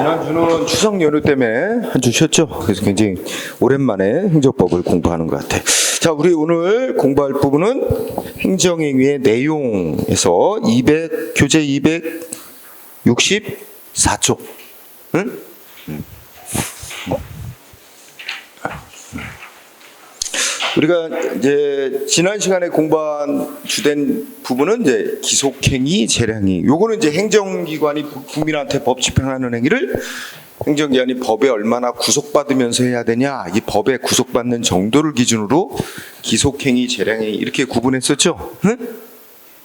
지난주는 추석 연휴 때문에 한 주 쉬었죠. 그래서 굉장히 오랜만에 행정법을 공부하는 것 같아. 자, 우리 오늘 공부할 부분은 행정행위의 내용에서 교재 264쪽. 응? 우리가 이제 지난 시간에 공부한 주된 부분은 이제 기속행위, 재량행위. 요거는 이제 행정기관이 국민한테 법 집행하는 행위를 행정기관이 법에 얼마나 구속받으면서 해야 되냐, 이 법에 구속받는 정도를 기준으로 기속행위, 재량행위 이렇게 구분했었죠. 응?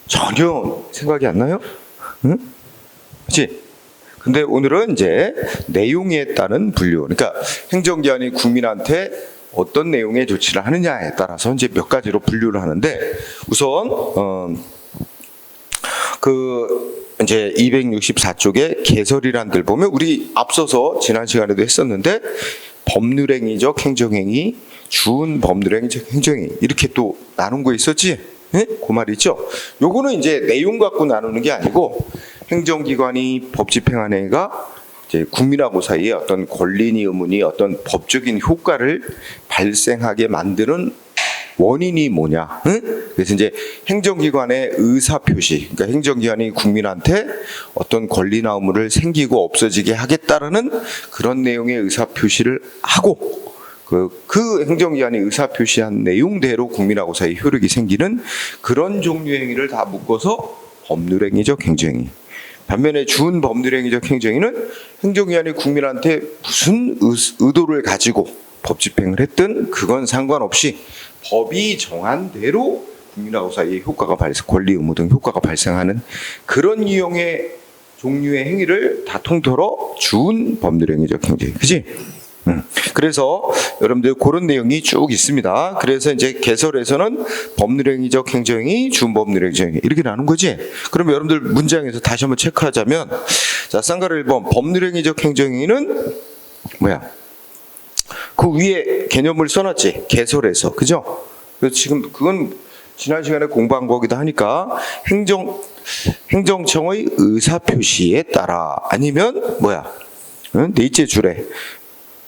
전혀 생각이 안 나요? 응? 그렇지? 근데 오늘은 이제 내용에 따른 분류. 그러니까 행정기관이 국민한테 어떤 내용의 조치를 하느냐에 따라서 이제 몇 가지로 분류를 하는데, 우선 이제 264쪽에 개설이란 들 보면 우리 앞서서 지난 시간에도 했었는데 법률행위적 행정행위, 준법률행위적 행정행위 이렇게 또 나눈 거 있었지? 네? 그 말 있죠? 요거는 이제 내용 갖고 나누는 게 아니고 행정기관이 법 집행하는 행위가 이제 국민하고 사이에 어떤 권리니 의무니 어떤 법적인 효과를 발생하게 만드는 원인이 뭐냐? 응? 그래서 이제 행정기관의 의사표시, 그러니까 행정기관이 국민한테 어떤 권리나 의무를 생기고 없어지게 하겠다라는 그런 내용의 의사표시를 하고 그 행정기관이 의사표시한 내용대로 국민하고 사이 효력이 생기는 그런 종류의 행위를 다 묶어서 법률행위적 행정행위. 반면에 준법률행위적 행정행위는 행정기관이 국민한테 무슨 의도를 가지고 법 집행을 했든 그건 상관없이 법이 정한 대로 국민하고 사이에 권리 의무 등 효과가 발생하는 그런 유형의 종류의 행위를 다 통틀어 준법률행위적 행정행위. 그치? 그래서 여러분들 그런 내용이 쭉 있습니다. 그래서 이제 개설에서는 법률행위적 행정행위, 준법률행위적 행정행위 이렇게 나눈 거지. 그럼 여러분들 문장에서 다시 한번 체크하자면, 자, 쌍가루 1번 법률행위적 행정행위는 뭐야? 그 위에 개념을 써놨지. 개설에서, 그죠? 그래서 지금 그건 지난 시간에 공부한 거기도 하니까 행정청의 의사표시에 따라 아니면 뭐야? 넷째 줄에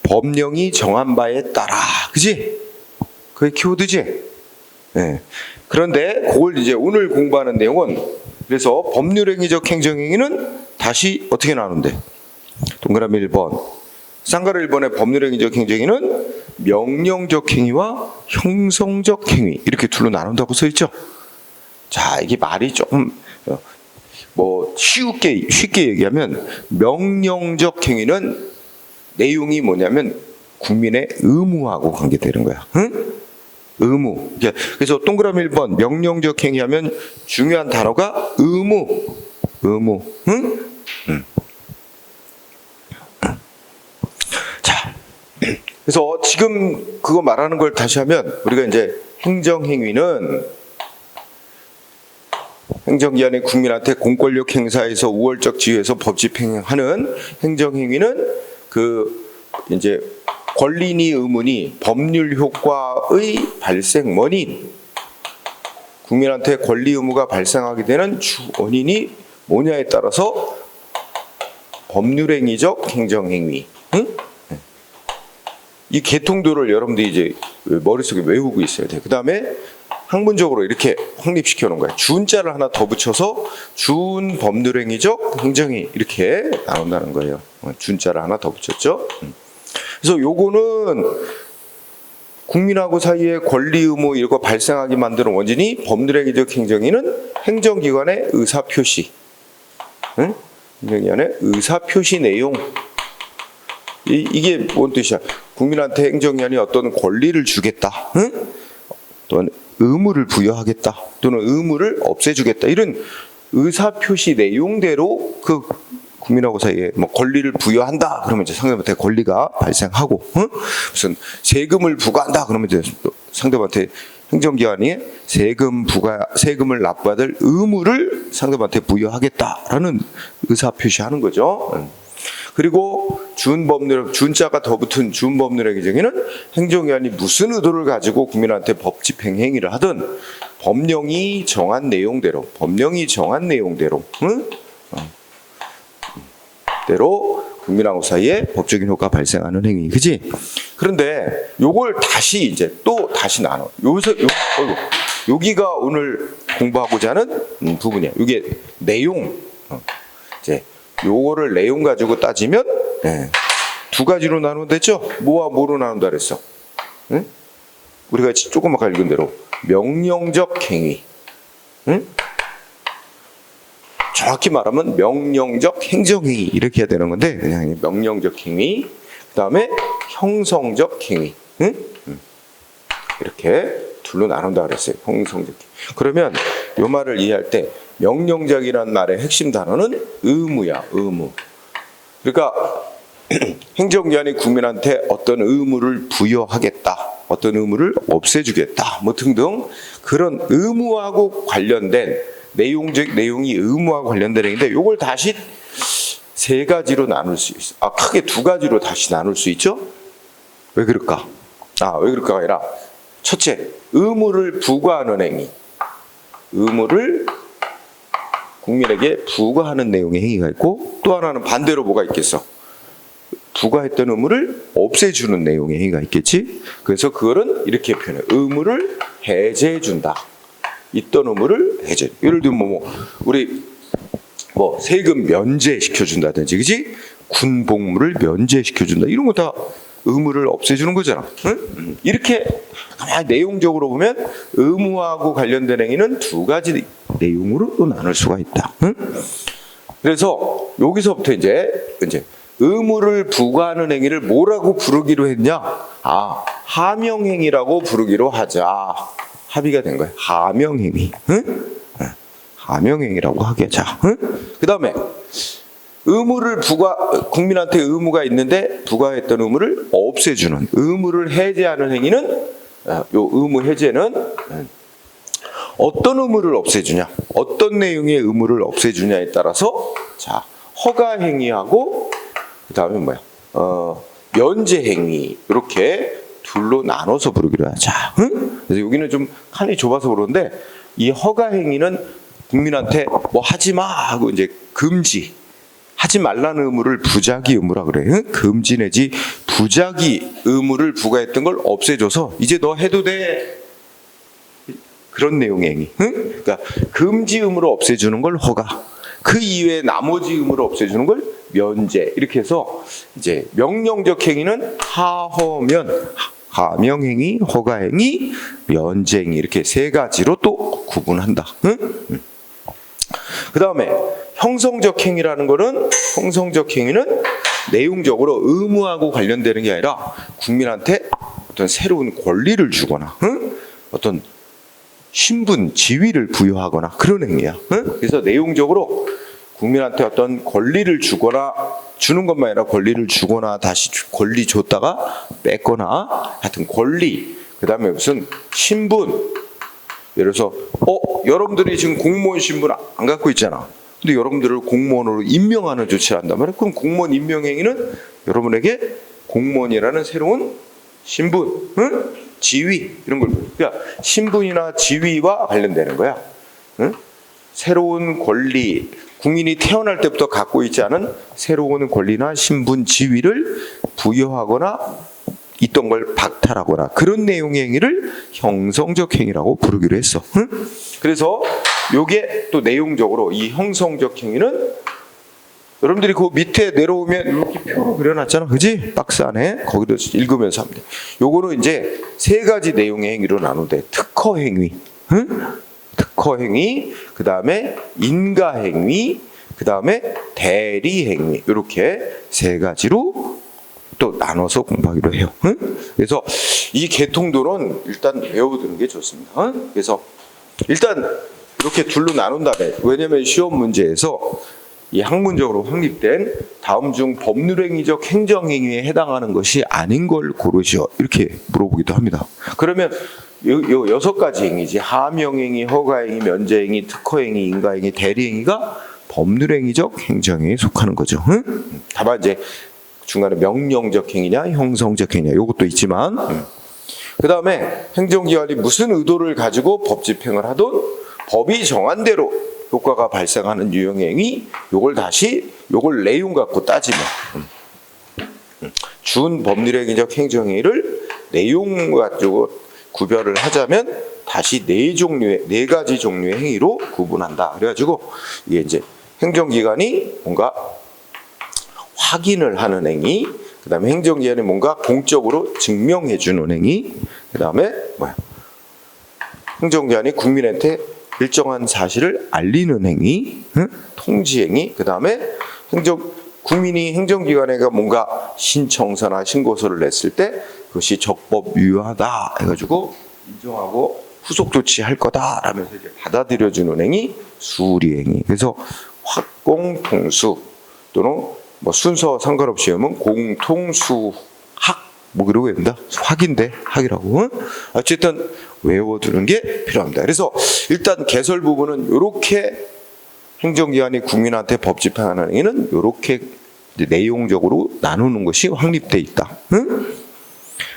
법령이 정한 바에 따라, 그지? 그게 키워드지? 네. 그런데 그걸 이제 오늘 공부하는 내용은, 그래서 법률행위적 행정행위는 다시 어떻게 나누는데? 동그라미 1번. 쌍가루 1번의 법률행위적 행정행위는 명령적 행위와 형성적 행위 이렇게 둘로 나눈다고 써있죠? 자, 이게 말이 조금 쉽게 얘기하면 명령적 행위는 내용이 뭐냐면 국민의 의무하고 관계되는 거야. 응? 의무. 그래서 동그라미 1번 명령적 행위하면 중요한 단어가 의무. 응? 자, 그래서 지금 그거 말하는 걸 다시 하면 우리가 이제 행정행위는 행정기관이 국민한테 공권력 행사에서 우월적 지위에서 법 집행하는 행정행위는 이제 권리니 의무니 법률 효과의 발생 원인, 국민한테 권리 의무가 발생하게 되는 주 원인이 뭐냐에 따라서 법률행위적 행정행위. 응? 이 계통도를 여러분들이 이제 머릿속에 외우고 있어야 돼. 그 다음에 학문적으로 이렇게 확립시켜 놓은 거야. 준자를 하나 더 붙여서 준법률행위적 행정행위 이렇게 나온다는 거예요. 준자를 하나 더 붙였죠. 그래서 요거는 국민하고 사이에 권리 의무 이런 거 발생하게 만드는 원인이 법률행위적 행정행위는 행정기관의 의사표시. 응? 행정기관의 의사표시 내용. 이게 뭔 뜻이야? 국민한테 행정기관이 어떤 권리를 주겠다. 응? 또는 의무를 부여하겠다. 또는 의무를 없애주겠다. 이런 의사표시 내용대로 그 국민하고 사이에 권리를 부여한다. 그러면 이제 상대방한테 권리가 발생하고, 응? 무슨 세금을 부과한다. 그러면 이제 상대방한테 행정기관이 세금을 납부받을 의무를 상대방한테 부여하겠다라는 의사표시하는 거죠. 그리고 준자가 더 붙은 준법률행위는 행정기관이 무슨 의도를 가지고 국민한테 법 집행 행위를 하든 법령이 정한 내용대로, 응? 대로 국민하고 사이에 법적인 효과 발생하는 행위, 그지? 그런데 요걸 다시 이제 또 다시 나눠. 여기가 오늘 공부하고자 하는 부분이야. 이게 내용. 이제 요거를 내용 가지고 따지면 두 가지로 나눈댔죠? 뭐와 뭐로 나눈다 그랬어? 응? 우리가 조금 아까 읽은 대로 명령적 행위. 응? 정확히 말하면 명령적 행정행위 이렇게 해야 되는 건데 그냥 명령적 행위, 그 다음에 형성적 행위. 응? 이렇게 둘로 나눈다 그랬어요. 형성적 행위. 그러면 이 말을 이해할 때 명령적이라는 말의 핵심 단어는 의무야. 의무. 그러니까 행정기관이 국민한테 어떤 의무를 부여하겠다, 어떤 의무를 없애주겠다, 뭐 등등 그런 의무하고 관련된 내용이 의무와 관련된 행위인데 요걸 다시 세 가지로 나눌 수 있어. 크게 두 가지로 다시 나눌 수 있죠? 왜 그럴까? 왜 그럴까가 아니라 첫째, 의무를 부과하는 행위. 의무를 국민에게 부과하는 내용의 행위가 있고 또 하나는 반대로 뭐가 있겠어? 부과했던 의무를 없애주는 내용의 행위가 있겠지? 그래서 그거는 이렇게 표현해. 의무를 해제해준다. 있던 의무를 해제. 예를 들면 우리 세금 면제시켜준다든지, 그지? 군복무를 면제시켜준다. 이런 거 다 의무를 없애주는 거잖아. 응? 이렇게 내용적으로 보면 의무하고 관련된 행위는 두 가지 내용으로 또 나눌 수가 있다. 응? 그래서 여기서부터 이제 의무를 부과하는 행위를 뭐라고 부르기로 했냐? 하명행위라고 부르기로 하자. 합의가 된 거야. 하명행위. 응? 하명행위라고 하자. 응? 그 다음에 국민한테 의무가 있는데 부과했던 의무를 없애주는, 의무를 해제하는 행위는, 요 의무 해제는 어떤 의무를 없애주냐, 어떤 내용의 의무를 없애주냐에 따라서 허가행위하고 그 다음에 면제행위, 이렇게 둘로 나눠서 부르기로 하자. 응? 그래서 여기는 좀 칸이 좁아서 그러는데 이 허가행위는 국민한테 하지 마 하고 이제 금지, 하지 말라는 의무를 부작위 의무라 그래. 응? 금지 내지 부작위 의무를 부과했던 걸 없애줘서 이제 너 해도 돼. 그런 내용의 행위. 응? 그러니까 금지 의무를 없애주는 걸 허가, 그 이외에 나머지 의무를 없애주는 걸 면제. 이렇게 해서 이제 명령적 행위는 하명행위, 허가행위, 면제행위, 이렇게 세 가지로 또 구분한다. 응? 그 다음에 형성적 행위라는 거는, 형성적 행위는 내용적으로 의무하고 관련되는 게 아니라 국민한테 어떤 새로운 권리를 주거나 어떤 신분, 지위를 부여하거나 그런 행위야. 그래서 내용적으로 국민한테 어떤 권리를 주는 것만 아니라 권리를 주거나 다시 권리 줬다가 뺏거나 하여튼 권리, 그 다음에 무슨 신분, 예를 들어서 여러분들이 지금 공무원 신분 안 갖고 있잖아. 근데 여러분들을 공무원으로 임명하는 조치를 한단 말이야. 그럼 공무원 임명행위는 여러분에게 공무원이라는 새로운 신분, 지위, 이런 걸, 그러니까 신분이나 지위와 관련되는 거야. 새로운 권리, 국민이 태어날 때부터 갖고 있지 않은 새로운 권리나 신분, 지위를 부여하거나 있던 걸 박탈하거나 그런 내용의 행위를 형성적 행위라고 부르기로 했어. 그래서 요게 또 내용적으로 이 형성적 행위는 여러분들이 그 밑에 내려오면 이렇게 표로 그려놨잖아. 그지? 박스 안에. 거기도 읽으면서 하면 돼. 요거는 이제 세 가지 내용의 행위로 나누는데, 특허행위, 특허행위, 그 다음에 인가행위, 그 다음에 대리행위, 이렇게 세 가지로 또 나눠서 공부하기로 해요. 그래서 이 계통도는 일단 외워두는 게 좋습니다. 그래서 일단 이렇게 둘로 나눈 다음에, 왜냐면 시험 문제에서 이 학문적으로 확립된 다음 중 법률행위적 행정행위에 해당하는 것이 아닌 걸 고르시오, 이렇게 물어보기도 합니다. 그러면 요 여섯 가지 행위지, 하명행위, 허가행위, 면제행위, 특허행위, 인가행위, 대리행위가 법률행위적 행정행위에 속하는 거죠. 다만 이제 중간에 명령적 행위냐 형성적 행위냐 요것도 있지만, 그 다음에 행정기관이 무슨 의도를 가지고 법 집행을 하든 법이 정한 대로 효과가 발생하는 유형의 행위, 요걸 내용 갖고 따지면 준법률행위적 행정행위를 내용 가지고 구별을 하자면 다시 네 가지 종류의 행위로 구분한다. 그래가지고 이게 이제 행정기관이 뭔가 확인을 하는 행위, 그 다음에 행정기관이 뭔가 공적으로 증명해주는 행위, 그 다음에 행정기관이 국민한테 일정한 사실을 알리는 행위, 통지행위, 그 다음에 국민이 행정기관에가 뭔가 신청서나 신고서를 냈을 때 그것이 적법 유효하다 해가지고 인정하고 후속 조치할 거다 라면서 이제 받아들여주는 행위, 수리행위. 그래서 공통수 또는 뭐 순서 상관없이 하면 공통수학 뭐 그러고 합니다. 확인돼 학이라고. 어쨌든 외워두는 게 필요합니다. 그래서 일단 개설 부분은 이렇게 행정기관이 국민한테 법 집행하는 행위는 이렇게 내용적으로 나누는 것이 확립돼 있다. 응?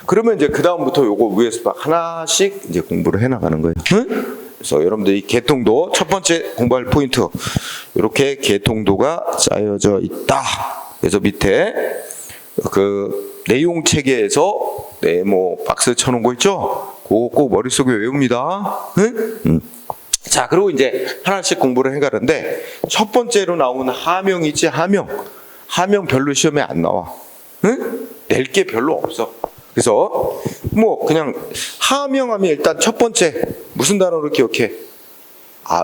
그러면 이제 그 다음부터 요거 위에서 하나씩 이제 공부를 해나가는 거예요. 응? 그래서 여러분들이 개통도 첫 번째 공부할 포인트, 이렇게 개통도가 짜여져 있다. 그래서 밑에 그 내용 체계에서 네모 박스 쳐놓은 거 있죠? 그거 꼭 머릿속에 외웁니다. 응? 자, 그리고 이제 하나씩 공부를 해가는데 첫 번째로 나오는 하명 있지? 하명 별로 시험에 안 나와. 응? 낼 게 별로 없어. 그래서 뭐 그냥 하명하면 일단 첫 번째 무슨 단어로 기억해?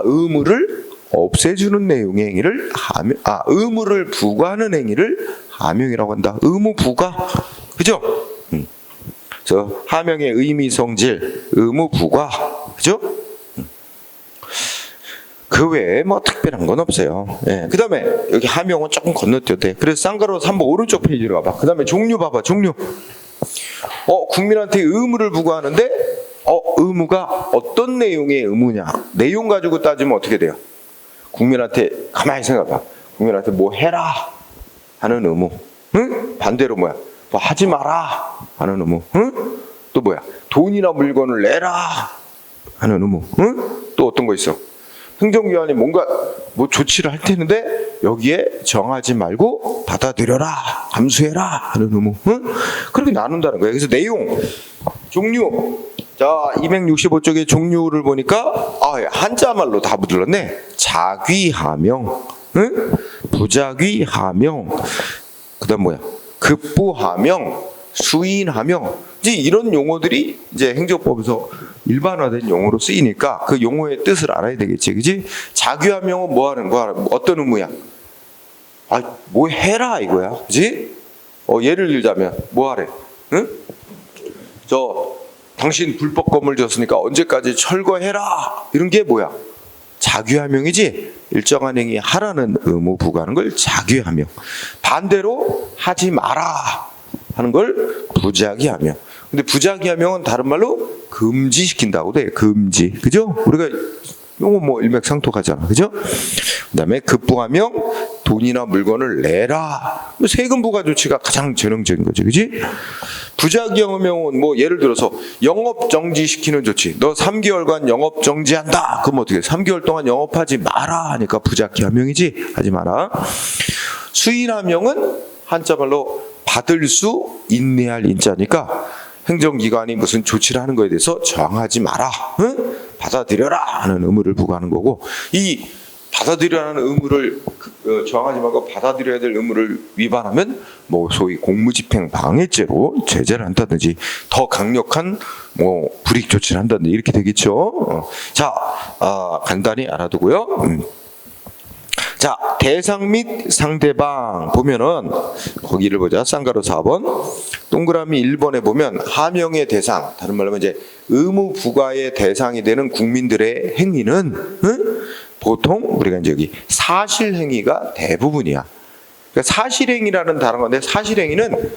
의무를 없애주는 내용의 행위를 의무를 부과하는 행위를 하명이라고 한다. 의무 부과, 그죠? 그래서 하명의 의미 성질, 의무 부과, 그죠? 그 외에 뭐 특별한 건 없어요. 예. 그 다음에 여기 하명은 조금 건너뛰어도 돼. 그래서 쌍가로 3번 오른쪽 페이지로 가봐. 그 다음에 종류 봐봐. 종류. 국민한테 의무를 부과하는데 의무가 어떤 내용의 의무냐. 내용 가지고 따지면 어떻게 돼요? 국민한테 가만히 생각해봐. 국민한테 뭐 해라 하는 의무. 응? 반대로 뭐야? 뭐 하지 마라 하는 의무. 응? 또 뭐야? 돈이나 물건을 내라 하는 의무. 응? 또 어떤 거 있어? 행정기관이 뭔가 뭐 조치를 할 텐데 여기에 정하지 말고 받아들여라, 감수해라 하는 의무. 응? 그렇게 나눈다는 거예요. 그래서 내용, 종류. 자, 265쪽의 종류를 보니까 한자말로 다 붙들었네. 자귀하명, 응? 부자귀하명, 그다음 뭐야? 급부하명, 수인하명. 이제 이런 용어들이 이제 행정법에서 일반화된 용어로 쓰이니까 그 용어의 뜻을 알아야 되겠지, 그지? 자귀하명은 뭐하는 어떤 의무야? 뭐 해라 이거야, 그지? 예를 들자면 뭐하래? 응? 당신 불법 건물 졌으니까 언제까지 철거해라 이런 게 뭐야? 자귀하명이지. 일정한 행위 하라는 의무 부과하는 걸 자귀하명. 반대로 하지 마라 하는 걸 부자귀하명. 근데 부자귀하명은 다른 말로 금지시킨다고 돼. 금지. 그죠? 우리가 요거 뭐 일맥상통하잖아. 그죠? 그다음에 급부하명, 돈이나 물건을 내라. 세금 부과 조치가 가장 전형적인 거죠. 그지? 부자귀하명은 뭐 예를 들어서 영업 정지시키는 조치. 너 3개월간 영업 정지한다. 그럼 어떻게 해? 3개월 동안 영업하지 마라 하니까 부자귀하명이지. 하지 마라. 수인하명은 한자말로 받을 수 인내할 인자니까 행정기관이 무슨 조치를 하는 거에 대해서 저항하지 마라, 응? 받아들여라 하는 의무를 부과하는 거고, 이 받아들여야 하는 의무를 저항하지 말고 받아들여야 될 의무를 위반하면 뭐 소위 공무집행 방해죄로 제재를 한다든지 더 강력한 뭐 불이익 조치를 한다든지 이렇게 되겠죠. 자, 간단히 알아두고요. 자, 대상 및 상대방 보면은 거기를 보자. 쌍가로 4번. 동그라미 1번에 보면 하명의 대상, 다른 말로 하면 이제 의무 부과의 대상이 되는 국민들의 행위는 보통 우리가 이제 여기 사실행위가 대부분이야. 그러니까 사실행위라는 단어가 있는데 사실행위는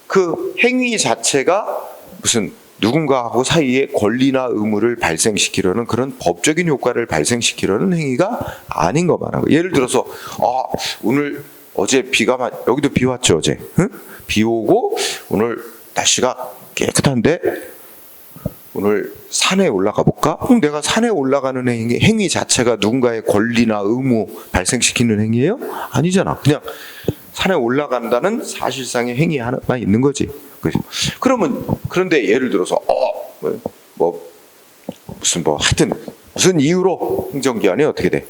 그 행위 자체가 무슨 누군가하고 사이에 권리나 의무를 발생시키려는 그런 법적인 효과를 발생시키려는 행위가 아닌 거 말하는 거예요. 예를 들어서 오늘 어제 여기도 비 왔죠 어제. 응? 비 오고 오늘 날씨가 깨끗한데 오늘 산에 올라가 볼까? 그럼 내가 산에 올라가는 행위 자체가 누군가의 권리나 의무 발생시키는 행위예요? 아니잖아. 그냥 산에 올라간다는 사실상의 행위 하나만 있는 거지. 그죠? 그러면 그런데 예를 들어서 무슨 하여튼 무슨 이유로 행정기관이 어떻게 돼?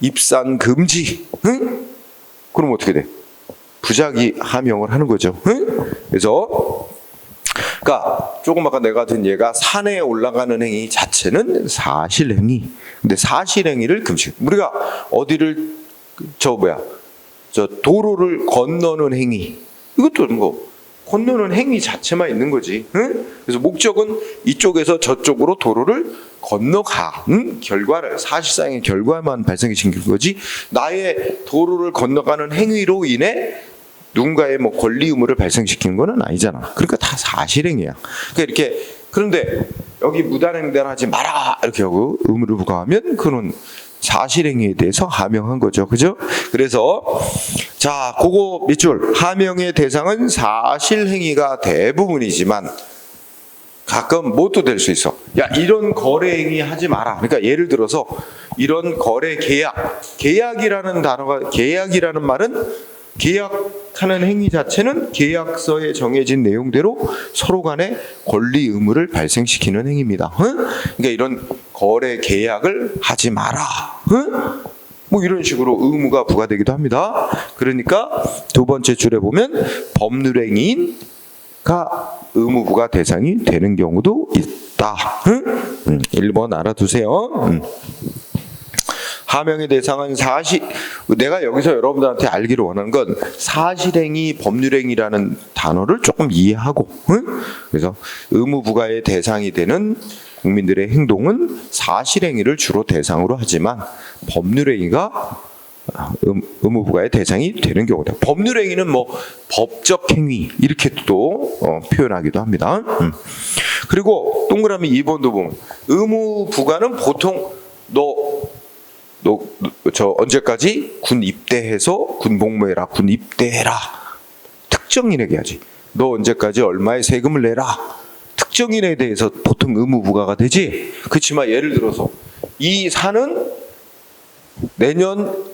입산 금지. 응? 그럼 어떻게 돼? 부작위 하명을 하는 거죠. 응? 그래서 그러니까 조금 아까 내가 든 예가 산에 올라가는 행위 자체는 사실행위. 근데 사실행위를 금지. 우리가 어디를 도로를 건너는 행위. 이것도 건너는 행위 자체만 있는 거지. 응? 그래서 목적은 이쪽에서 저쪽으로 도로를 건너가는 결과를 사실상의 결과만 발생시킨 거지. 나의 도로를 건너가는 행위로 인해 누군가의 권리 의무를 발생시키는 거는 아니잖아. 그러니까 다 사실행위야. 그러니까 이렇게 그런데 여기 무단횡단하지 마라 이렇게 하고 의무를 부과하면 그는 사실행위에 대해서 하명한 거죠. 그죠? 그래서 자, 그거 밑줄 하명의 대상은 사실행위가 대부분이지만 가끔 뭣도 될 수 있어. 야, 이런 거래 행위 하지 마라. 그러니까 예를 들어서 이런 거래 계약이라는 단어가 계약이라는 말은 계약하는 행위 자체는 계약서에 정해진 내용대로 서로 간에 권리 의무를 발생시키는 행위입니다. 그러니까 이런 거래 계약을 하지 마라. 이런 식으로 의무가 부과되기도 합니다. 그러니까 두 번째 줄에 보면 법률행위인가 의무 부과 대상이 되는 경우도 있다. 1번 알아두세요. 하명의 대상은 내가 여기서 여러분들한테 알기를 원하는 건 사실행위, 법률행위라는 단어를 조금 이해하고, 그래서 의무 부과의 대상이 되는 국민들의 행동은 사실행위를 주로 대상으로 하지만 법률행위가 의무 부과의 대상이 되는 경우다. 법률행위는 법적 행위 이렇게 또 표현하기도 합니다. 그리고 동그라미 2번도 보면 의무 부과는 보통 언제까지 군 입대해서 군 복무해라. 군 입대해라. 특정인에게 하지. 너 언제까지 얼마의 세금을 내라. 특정인에 대해서 보통 의무 부과가 되지. 그렇지만 예를 들어서 이 산은 내년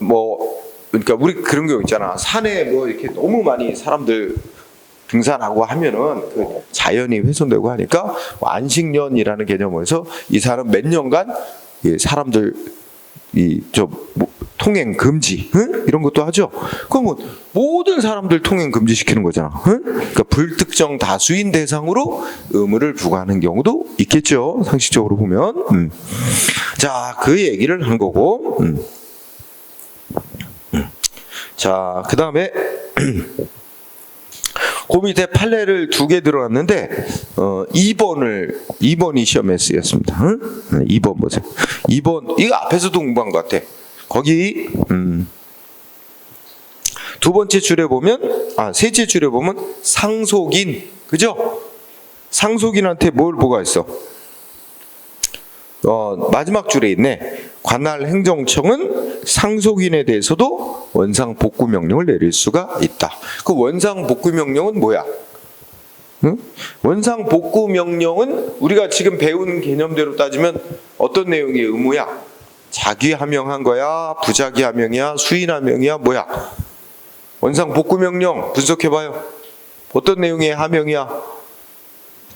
그러니까 우리 그런 경우 있잖아. 산에 이렇게 너무 많이 사람들 등산하고 하면은 그 자연이 훼손되고 하니까 안식년이라는 개념에서 이 산은 몇 년간 사람들 통행 금지, 이런 것도 하죠. 그러면 모든 사람들 통행 금지시키는 거잖아. 그러니까 불특정 다수인 대상으로 의무를 부과하는 경우도 있겠죠. 상식적으로 보면. 자, 그 얘기를 한 거고. 자, 그 다음에 그 밑에 판례를 2개 들어왔는데 2번이 시험에 쓰였습니다. 2번 보세요. 2번 이거 앞에서도 공부한 것 같아. 거기 두 번째 줄에 보면 셋째 줄에 보면 상속인, 그죠? 상속인한테 뭐가 있어? 마지막 줄에 있네. 관할 행정청은 상속인에 대해서도 원상 복구 명령을 내릴 수가 있다. 그 원상 복구 명령은 뭐야? 원상 복구 명령은 우리가 지금 배운 개념대로 따지면 어떤 내용의 의무야? 자기 하명한 거야? 부자기 하명이야? 수인 하명이야? 뭐야? 원상 복구 명령 분석해봐요. 어떤 내용의 하명이야?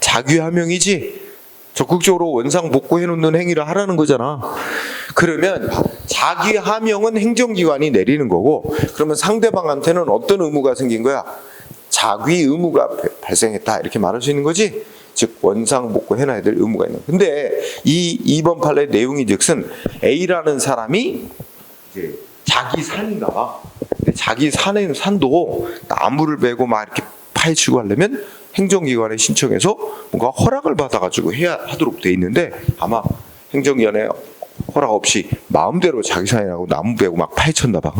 자기 하명이지? 적극적으로 원상 복구해 놓는 행위를 하라는 거잖아. 그러면 자기 하명은 행정기관이 내리는 거고, 그러면 상대방한테는 어떤 의무가 생긴 거야? 자기 의무가 발생했다 이렇게 말할 수 있는 거지. 즉 원상 복구해 놔야 될 의무가 있는. 근데 이 2번 판례 내용이 즉슨 A라는 사람이 이제 자기 산인가 봐. 근데 자기 산도 나무를 베고 막 이렇게 파헤치고 하려면 행정기관에 신청해서 뭔가 허락을 받아가지고 해야 하도록 돼 있는데, 아마 행정기관에 허락 없이 마음대로 자기 산이라고 나무 베고 막 파헤쳤나 봐.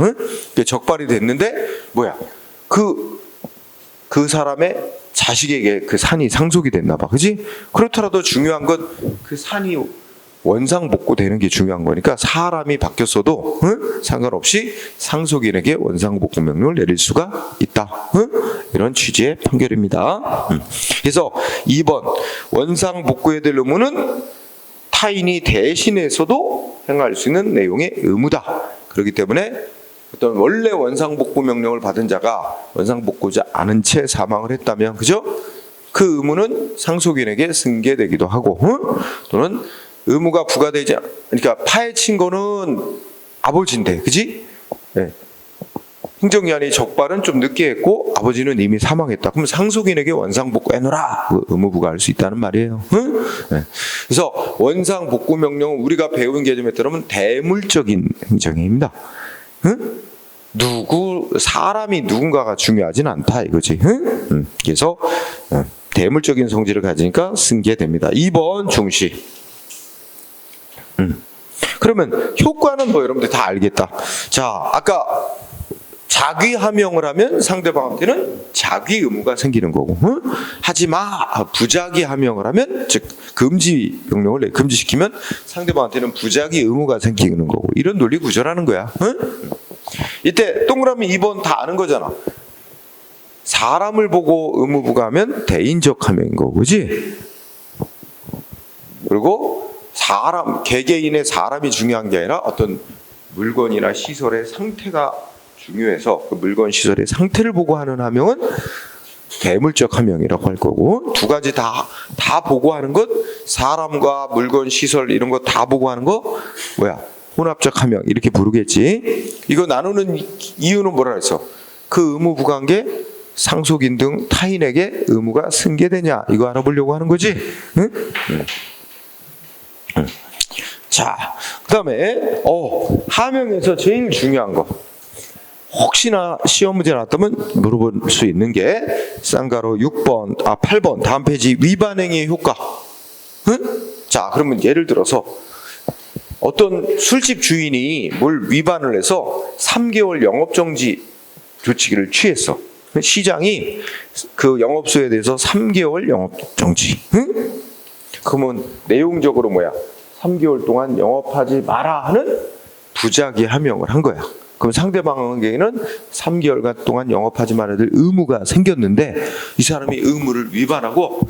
적발이 됐는데 뭐야? 그 사람의 자식에게 그 산이 상속이 됐나 봐. 그지? 그렇더라도 중요한 건 그 산이 원상 복구되는 게 중요한 거니까 사람이 바뀌었어도 상관없이 상속인에게 원상 복구 명령을 내릴 수가 있다. 이런 취지의 판결입니다. 그래서 2번 원상 복구해야 될 의무는 타인이 대신해서도 행할 수 있는 내용의 의무다. 그렇기 때문에 어떤 원래 원상복구 명령을 받은 자가 원상복구지 않은 채 사망을 했다면, 그죠? 그 의무는 상속인에게 승계되기도 하고, 또는 의무가 부과되지 그러니까 파헤친 거는 아버지인데, 그지? 네. 행정기관이 적발은 좀 늦게 했고 아버지는 이미 사망했다. 그럼 상속인에게 원상복구해놓으라, 의무 부과할 수 있다는 말이에요. 네. 그래서 원상복구 명령은 우리가 배운 개념에 따르면 대물적인 행정입니다. 사람이 누군가가 중요하진 않다 이거지. 그래서 대물적인 성질을 가지니까 승계됩니다. 2번 중시. 그러면 효과는 뭐 여러분들 다 알겠다. 자, 아까 자귀 하명을 하면 상대방한테는 자귀 의무가 생기는 거고, 하지마 부자귀 하명을 하면, 즉 금지 명령을 금지시키면 상대방한테는 부자귀 의무가 생기는 거고, 이런 논리 구조라는 거야. 이때 동그라미 2번 다 아는 거잖아. 사람을 보고 의무 부과하면 대인적 하명인 거고, 그지? 그리고 개개인의 사람이 중요한 게 아니라 어떤 물건이나 시설의 상태가 중요해서 그 물건 시설의 상태를 보고 하는 하명은 대물적 하명이라고 할 거고, 두 가지 다 보고하는 것, 사람과 물건 시설 이런 거 다 보고하는 거 뭐야? 혼합적 하명 이렇게 부르겠지. 이거 나누는 이유는 뭐라 그랬어? 그 의무 부과한 게 상속인 등 타인에게 의무가 승계되냐 이거 알아보려고 하는 거지. 응? 자, 그 다음에 하명에서 제일 중요한 거, 혹시나 시험 문제 나왔다면 물어볼 수 있는 게 쌍가로 8번 다음 페이지 위반행위의 효과. 자, 그러면 예를 들어서 어떤 술집 주인이 뭘 위반을 해서 3개월 영업정지 조치를 취했어. 시장이 그 영업소에 대해서 3개월 영업정지. 그러면 내용적으로 뭐야? 3개월 동안 영업하지 마라 하는 부작위 하명을 한 거야. 그럼 상대방에게는 3개월간 동안 영업하지 말아야 될 의무가 생겼는데, 이 사람이 의무를 위반하고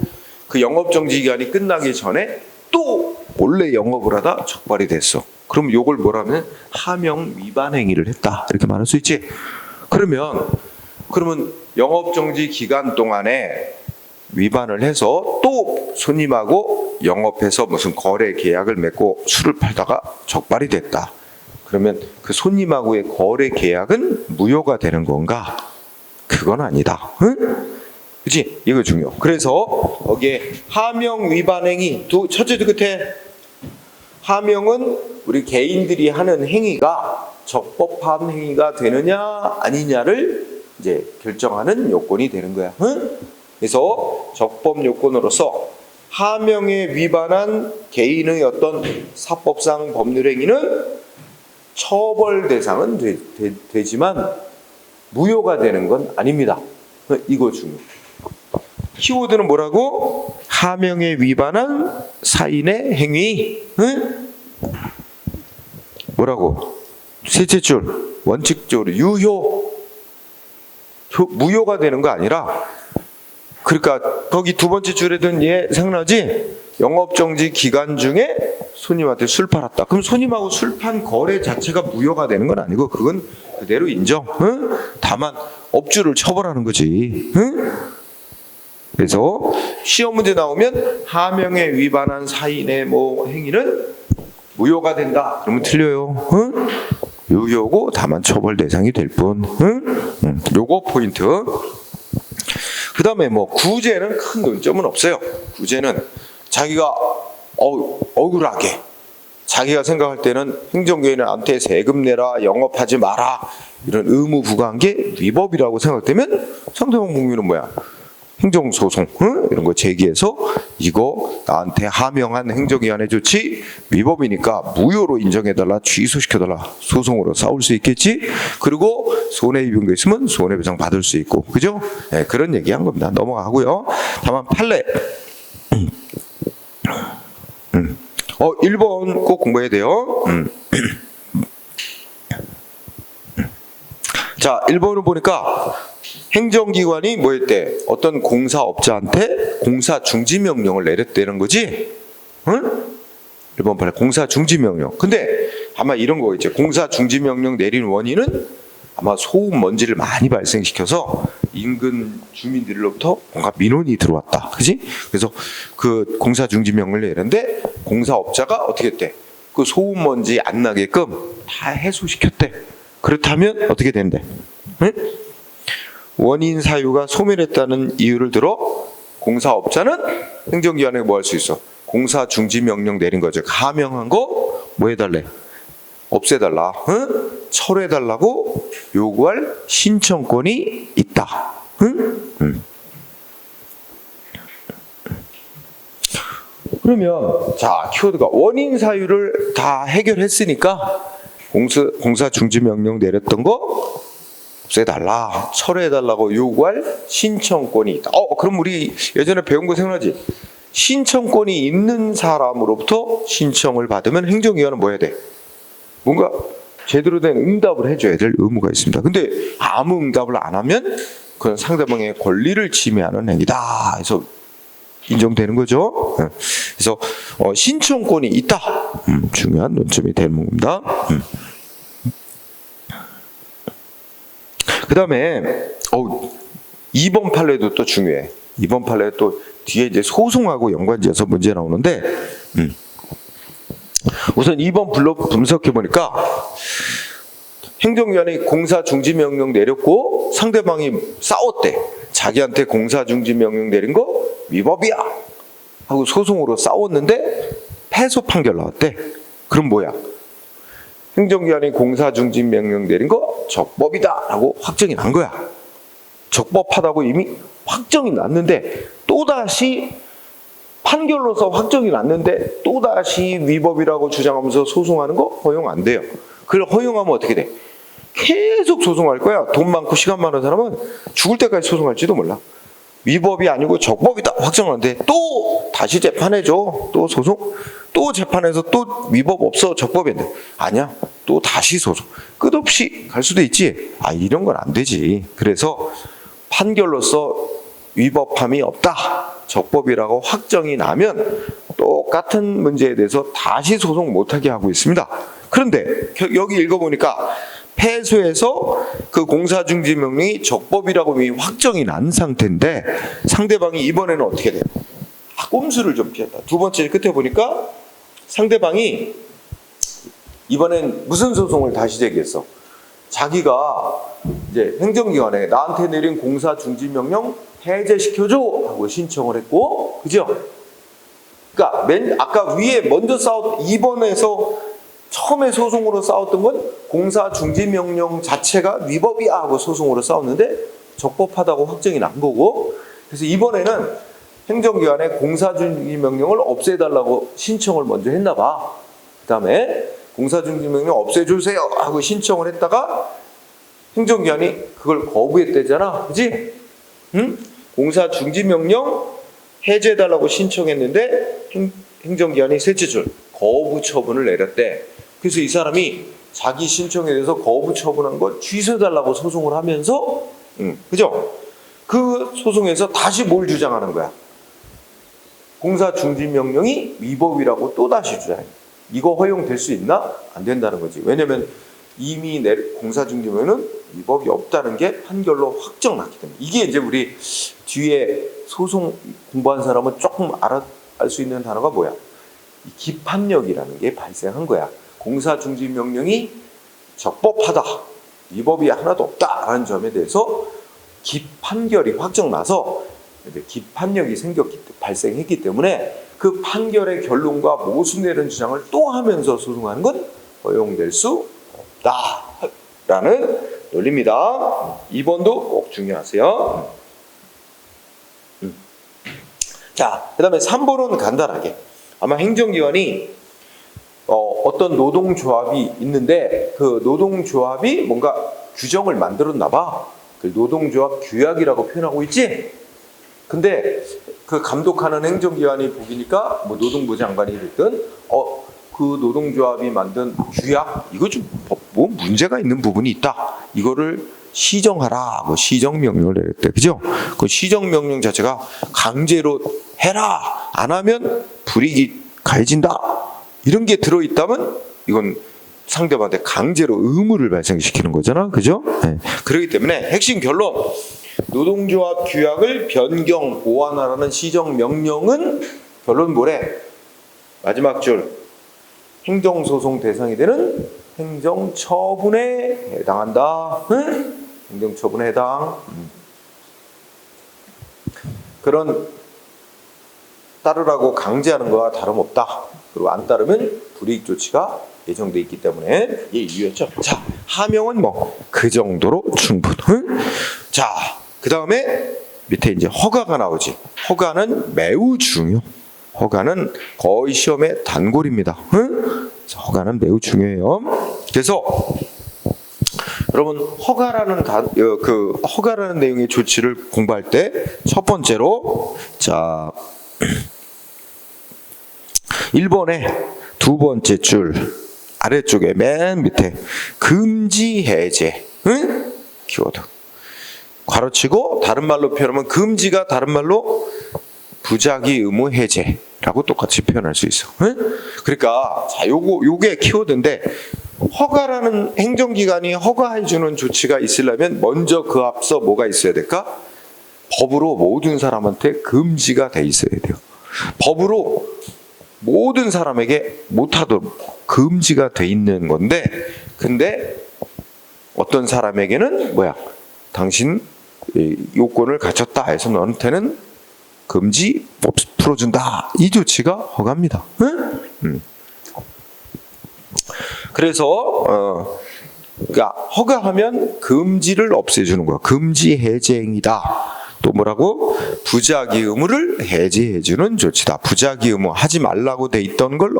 그 영업정지 기간이 끝나기 전에 또 원래 영업을 하다 적발이 됐어. 그럼 요걸 뭐라면 하명 위반 행위를 했다 이렇게 말할 수 있지. 그러면 영업정지 기간 동안에 위반을 해서 또 손님하고 영업해서 무슨 거래 계약을 맺고 술을 팔다가 적발이 됐다. 그러면 그 손님하고의 거래 계약은 무효가 되는 건가? 그건 아니다. 그치? 이거 중요. 그래서 거기에 하명 위반 행위, 첫째 끝에 하명은 우리 개인들이 하는 행위가 적법한 행위가 되느냐 아니냐를 이제 결정하는 요건이 되는 거야. 그래서 적법 요건으로서 하명에 위반한 개인의 어떤 사법상 법률 행위는 처벌 대상은 되지만 무효가 되는 건 아닙니다. 이거 중요. 키워드는 뭐라고? 하명에 위반한 사인의 행위. 뭐라고? 셋째 줄 원칙적으로 무효가 되는 거 아니라, 그러니까 거기 두 번째 줄에든 생각나지? 영업정지 기간 중에 손님한테 술 팔았다. 그럼 손님하고 술 판 거래 자체가 무효가 되는 건 아니고 그건 그대로 인정. 다만 업주를 처벌하는 거지. 그래서 시험 문제 나오면 하명에 위반한 사인의 행위는 무효가 된다. 그러면 틀려요. 유효고 다만 처벌 대상이 될 뿐. 요거 포인트. 그 다음에 구제는 큰 논점은 없어요. 구제는 자기가 억울하게 자기가 생각할 때는 행정개인한테 세금 내라, 영업하지 마라 이런 의무 부과한 게 위법이라고 생각되면 상대방 국민은 뭐야? 행정소송 이런 거 제기해서 이거 나한테 하명한 행정기관의 조치 위법이니까 무효로 인정해달라, 취소시켜달라 소송으로 싸울 수 있겠지. 그리고 손해 입은 거 있으면 손해배상 받을 수 있고, 그죠? 네, 그런 얘기한 겁니다. 넘어가고요. 다만 판례 1번 꼭 공부해야 돼요. 자, 1번을 보니까 행정기관이 뭐 했대? 어떤 공사업자한테 공사 중지 명령을 내렸다는 거지? 응? 1번 판례 공사 중지 명령. 근데 아마 이런 거겠죠. 공사 중지 명령 내린 원인은 아마 소음 먼지를 많이 발생시켜서 인근 주민들로부터 뭔가 민원이 들어왔다. 그지? 그래서 그 공사 중지 명령을 내렸는데 공사업자가 어떻게 했대? 그 소음 먼지 안 나게끔 다 해소시켰대. 그렇다면 어떻게 된대? 응? 원인 사유가 소멸했다는 이유를 들어 공사업자는 행정기관에 뭐 할 수 있어? 공사 중지 명령 내린 거죠. 하명한 거 뭐 해달래? 없애달라, 응? 철회해달라고 요구할 신청권이 있다. 응? 응. 그러면 자, 키워드가 원인 사유를 다 해결했으니까 공사 중지 명령 내렸던 거 없애달라, 철회해달라고 요구할 신청권이 있다. 그럼 우리 예전에 배운 거 생각나지? 신청권이 있는 사람으로부터 신청을 받으면 행정기관은 뭐 해야 돼? 뭔가 제대로 된 응답을 해줘야 될 의무가 있습니다. 근데 아무 응답을 안 하면 그건 상대방의 권리를 침해하는 행위다. 그래서 인정되는 거죠. 그래서 신청권이 있다. 중요한 논점이 되는 겁니다. 그 다음에 2번 판례도 또 중요해. 2번 판례 또 뒤에 이제 소송하고 연관지어서 문제 나오는데 우선 2번 분석해 보니까 행정기관이 공사 중지 명령 내렸고 상대방이 싸웠대. 자기한테 공사 중지 명령 내린 거 위법이야 하고 소송으로 싸웠는데 패소 판결 나왔대. 그럼 뭐야? 행정기관이 공사 중지 명령 내린 거 적법이다 라고 확정이 난 거야. 적법하다고 이미 확정이 났는데 또다시 판결로서 확정이 났는데 또다시 위법이라고 주장하면서 소송하는 거 허용 안 돼요. 그걸 허용하면 어떻게 돼? 계속 소송할 거야. 돈 많고 시간 많은 사람은 죽을 때까지 소송할지도 몰라. 위법이 아니고 적법이다 확정하는데 또 다시 재판해줘. 또 소송, 또 재판해서 또 위법 없어 적법인데 아니야. 또 다시 소송. 끝없이 갈 수도 있지. 이런 건 안 되지. 그래서 판결로서 위법함이 없다, 적법이라고 확정이 나면 똑같은 문제에 대해서 다시 소송 못하게 하고 있습니다. 그런데 여기 읽어보니까 패소해서 그 공사중지 명령이 적법이라고 이미 확정이 난 상태인데 상대방이 이번에는 어떻게 돼요? 꼼수를 좀 피했다. 두 번째 끝에 보니까 상대방이 이번엔 무슨 소송을 다시 제기했어? 자기가 이제 행정기관에 나한테 내린 공사 중지 명령 해제시켜줘 하고 신청을 했고, 그죠? 그러니까 아까 위에 먼저 2번에서 처음에 소송으로 싸웠던 건 공사 중지 명령 자체가 위법이야 하고 소송으로 싸웠는데 적법하다고 확정이 난 거고, 그래서 이번에는 행정기관에 공사 중지 명령을 없애달라고 신청을 먼저 했나 봐. 그 다음에 공사 중지 명령 없애주세요 하고 신청을 했다가 행정기관이 그걸 거부했대잖아. 그지? 응? 공사 중지 명령 해제해달라고 신청했는데 행정기관이 셋째 줄 거부 처분을 내렸대. 그래서 이 사람이 자기 신청에 대해서 거부 처분한 거 취소해달라고 소송을 하면서 그죠? 그 소송에서 다시 뭘 주장하는 거야? 공사 중지 명령이 위법이라고 또다시 주장해. 이거 허용될 수 있나? 안 된다는 거지. 왜냐면 이미 공사 중지 명령은 위법이 없다는 게 판결로 확정났기 때문에. 이게 이제 우리 뒤에 소송 공부한 사람은 조금 알 수 있는 단어가 뭐야? 기판력이라는 게 발생한 거야. 공사 중지 명령이 적법하다, 위법이 하나도 없다라는 점에 대해서 기판결이 확정나서 기판력이 발생했기 때문에 그 판결의 결론과 모순되는 주장을 또 하면서 소송하는 건 허용될 수 없다라는 논리입니다. 2번도 꼭 중요하세요. 자, 그 다음에 3번은 간단하게 아마 행정기관이 어떤 노동조합이 있는데 그 노동조합이 뭔가 규정을 만들었나 봐. 그 노동조합 규약이라고 표현하고 있지? 근데 그 감독하는 행정기관이 보니까 뭐 노동부 장관이 됐든 그 노동조합이 만든 규약 이거 좀 뭐 문제가 있는 부분이 있다. 이거를 시정하라. 뭐 시정명령을 내렸대. 그죠? 그 시정명령 자체가 강제로 해라. 안 하면 불이익이 가해진다. 이런 게 들어있다면 이건 상대방한테 강제로 의무를 발생시키는 거잖아, 그죠? 네. 그렇기 때문에 핵심 결론, 노동조합 규약을 변경 보완하라는 시정 명령은 결론 뭐래? 마지막 줄, 행정소송 대상이 되는 행정처분에 해당한다. 응? 행정처분에 해당. 그런 따르라고 강제하는 거와 다름없다. 그리고 안 따르면 불이익 조치가 예정돼 있기 때문에 이 이유였죠. 자, 하명은 뭐 그 정도로 충분. 응? 자, 그 다음에 밑에 이제 허가가 나오지. 허가는 매우 중요. 허가는 거의 시험의 단골입니다. 응? 허가는 매우 중요해요. 그래서 여러분 허가라는 내용의 조치를 공부할 때 첫 번째로 자 1번에 두 번째 줄 아래쪽에 맨 밑에 금지 해제, 응? 키워드 괄호치고 다른 말로 표현하면 금지가 다른 말로 부작위 의무 해제라고 똑같이 표현할 수 있어. 응? 그러니까 자 요게 키워드인데 허가라는 행정기관이 허가해주는 조치가 있으려면 먼저 그 앞서 뭐가 있어야 될까? 법으로 모든 사람한테 금지가 돼 있어야 돼요. 법으로 모든 사람에게 못하도록 금지가 돼 있는 건데, 근데 어떤 사람에게는 뭐야? 당신 요건을 갖췄다 해서 너한테는 금지 풀어준다. 이 조치가 허가입니다. 응? 그래서 그러니까 허가하면 금지를 없애주는 거야. 금지 해제행위다. 또 뭐라고? 부작위 의무를 해제해주는 조치다. 부작위 의무 하지 말라고 돼 있던 걸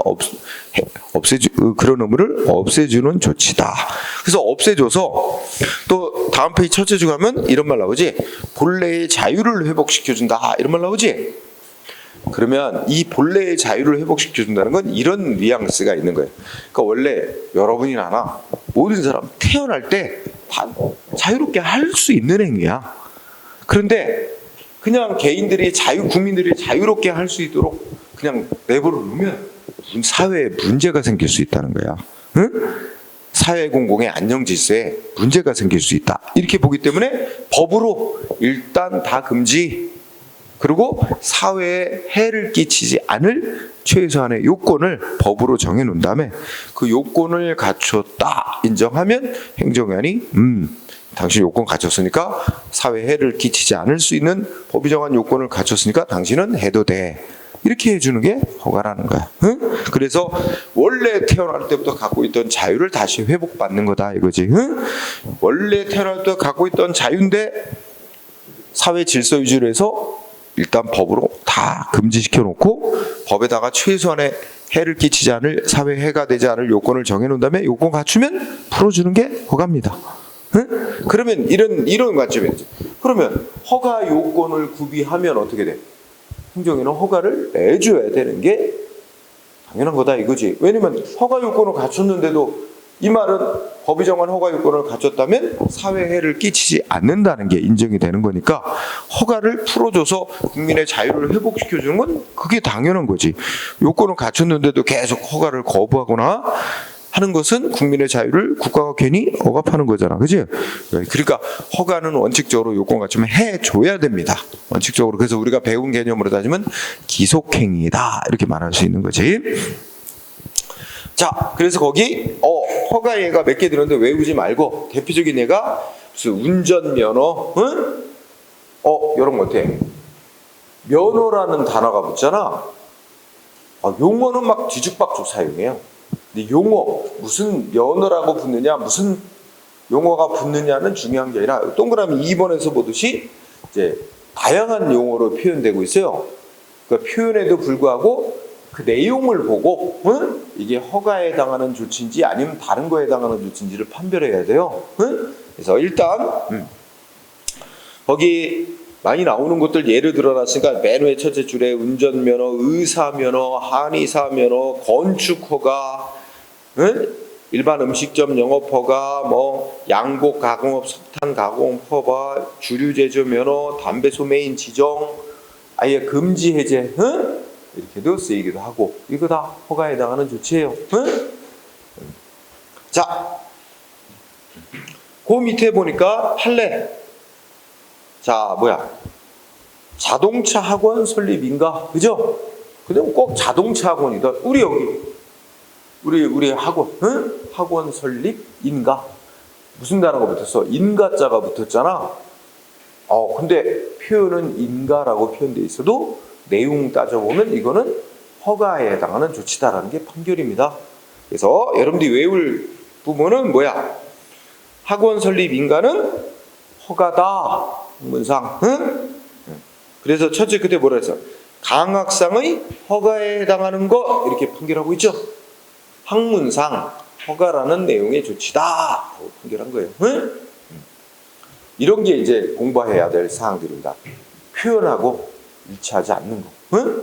그런 의무를 없애주는 조치다. 그래서 없애줘서 또 다음 페이지 첫째 중 하면 이런 말 나오지. 본래의 자유를 회복시켜준다. 이런 말 나오지. 그러면 이 본래의 자유를 회복시켜준다는 건 이런 뉘앙스가 있는 거예요. 그러니까 원래 여러분이 나나 모든 사람 태어날 때 다 자유롭게 할 수 있는 행위야. 그런데 그냥 국민들이 자유롭게 할 수 있도록 그냥 내버려 놓으면 사회에 문제가 생길 수 있다는 거야. 응? 사회 공공의 안녕 질서에 문제가 생길 수 있다. 이렇게 보기 때문에 법으로 일단 다 금지. 그리고 사회에 해를 끼치지 않을 최소한의 요건을 법으로 정해놓은 다음에 그 요건을 갖췄다 인정하면 행정관이 당신 요건 갖췄으니까 사회에 해를 끼치지 않을 수 있는 법이 정한 요건을 갖췄으니까 당신은 해도 돼. 이렇게 해주는 게 허가라는 거야. 응? 그래서 원래 태어날 때부터 갖고 있던 자유를 다시 회복받는 거다 이거지. 응? 원래 태어날 때 갖고 있던 자유인데 사회 질서 유지를 해서 일단 법으로 다 금지시켜 놓고 법에다가 최소한의 해를 끼치지 않을 사회 해가 되지 않을 요건을 정해 놓은 다음에 요건 갖추면 풀어주는 게 허가입니다. 응? 그러면 이런 관점이지. 그러면 허가 요건을 구비하면 어떻게 돼? 행정위는 허가를 내줘야 되는 게 당연한 거다 이거지. 왜냐면 허가 요건을 갖췄는데도 이 말은 법이 정한 허가 요건을 갖췄다면 사회해를 끼치지 않는다는 게 인정이 되는 거니까 허가를 풀어줘서 국민의 자유를 회복시켜주는 건 그게 당연한 거지. 요건을 갖췄는데도 계속 허가를 거부하거나 하는 것은 국민의 자유를 국가가 괜히 억압하는 거잖아. 그지? 그러니까 허가는 원칙적으로 요건 갖추면 해줘야 됩니다. 원칙적으로. 그래서 우리가 배운 개념으로 따지면 기속행위다. 이렇게 말할 수 있는 거지. 자, 그래서 거기 허가 예가 몇 개 들었는데 외우지 말고 대표적인 예가 무슨 운전면허, 응? 이런 거 어때? 면허라는 단어가 붙잖아. 용어는 막 뒤죽박죽 사용해요. 근데 용어, 무슨 면허라고 붙느냐, 무슨 용어가 붙느냐는 중요한 게 아니라 동그라미 2번에서 보듯이 이제 다양한 용어로 표현되고 있어요. 그러니까 표현에도 불구하고 그 내용을 보고 이게 허가에 해당하는 조치인지 아니면 다른 거에 해당하는 조치인지를 판별해야 돼요. 그래서 일단 거기 많이 나오는 것들 예를 들어놨으니까 맨 위에 첫째 줄에 운전면허, 의사면허, 한의사면허, 건축허가, 일반 음식점 영업허가, 뭐 양복 가공업, 석탄 가공업 허가, 주류제조 면허, 담배 소매인 지정, 아예 금지 해제, 이렇게도 쓰이기도 하고 이거 다 허가에 해당하는 조치예요. 자, 그 밑에 보니까 판례. 자, 뭐야? 자동차 학원 설립인가? 그죠? 근데 꼭 자동차 학원이다. 우리 여기 우리 학원, 응? 학원 설립인가? 무슨 단어가 붙었어? 인가자가 붙었잖아. 근데 표현은 인가라고 표현되어 있어도 내용 따져보면 이거는 허가에 해당하는 조치다라는 게 판결입니다. 그래서 여러분들이 외울 부분은 뭐야? 학원 설립 인가는 허가다. 문상. 응? 그래서 첫째 그때 뭐라 했어? 강학상의 허가에 해당하는 거 이렇게 판결하고 있죠. 학문상 허가라는 내용의 조치다 하고 판결한 거예요. 응? 이런 게 이제 공부해야 될 사항들입니다. 표현하고 일치하지 않는 거. 응?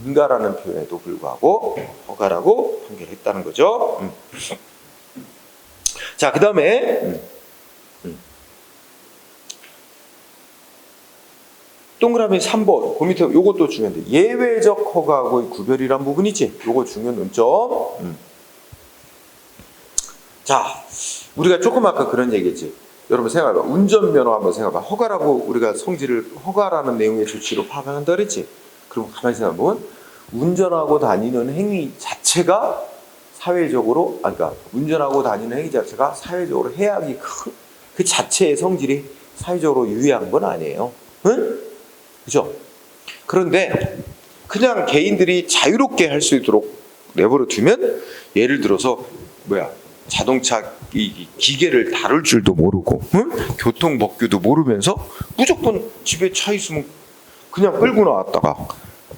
인가라는 표현에도 불구하고 허가라고 판결했다는 거죠. 자, 그 다음에 동그라미 3번 그 밑에 요것도 중요한데 예외적 허가하고의 구별이란 부분이지. 요거 중요한 논점. 자, 우리가 조금 아까 그런 얘기했지. 여러분 생각해봐. 운전면허 한번 생각해봐. 허가라고 우리가 성질을 허가라는 내용의 조치로 파악한다 그랬지. 그럼 가만히 생각해보면 운전하고 다니는 행위 자체가 사회적으로, 그러니까 운전하고 다니는 행위 자체가 사회적으로 해악이 큰, 그 자체의 성질이 사회적으로 유해한 건 아니에요. 응? 그죠? 그런데 그냥 개인들이 자유롭게 할 수 있도록 내버려 두면, 예를 들어서 뭐야, 자동차 이 기계를 다룰 줄도 모르고, 응? 교통 법규도 모르면서 무조건 집에 차 있으면 그냥 끌고 나왔다가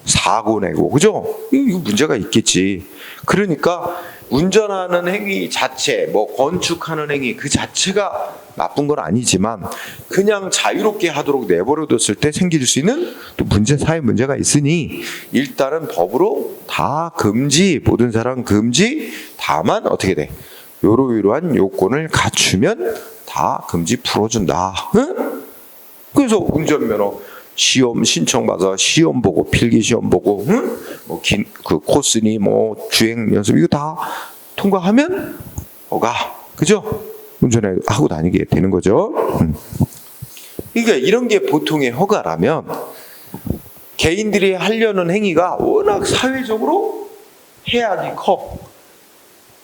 사고 내고, 그죠? 이거 문제가 있겠지. 그러니까 운전하는 행위 자체, 뭐 건축하는 행위 그 자체가 나쁜 건 아니지만 그냥 자유롭게 하도록 내버려뒀을 때 생길 수 있는 또 사회 문제가 있으니 일단은 법으로 다 금지, 모든 사람 금지. 다만 어떻게 돼? 이러이러한 요건을 갖추면 다 금지 풀어준다. 응? 그래서 운전면허 시험 신청받아 시험 보고 필기 시험 보고, 응? 뭐 그 코스니 뭐 주행 연습 이거 다 통과하면 허가, 그죠? 운전을 하고 다니게 되는 거죠. 그러니까 이런 게 보통의 허가라면 개인들이 하려는 행위가 워낙 사회적으로 해악이 커,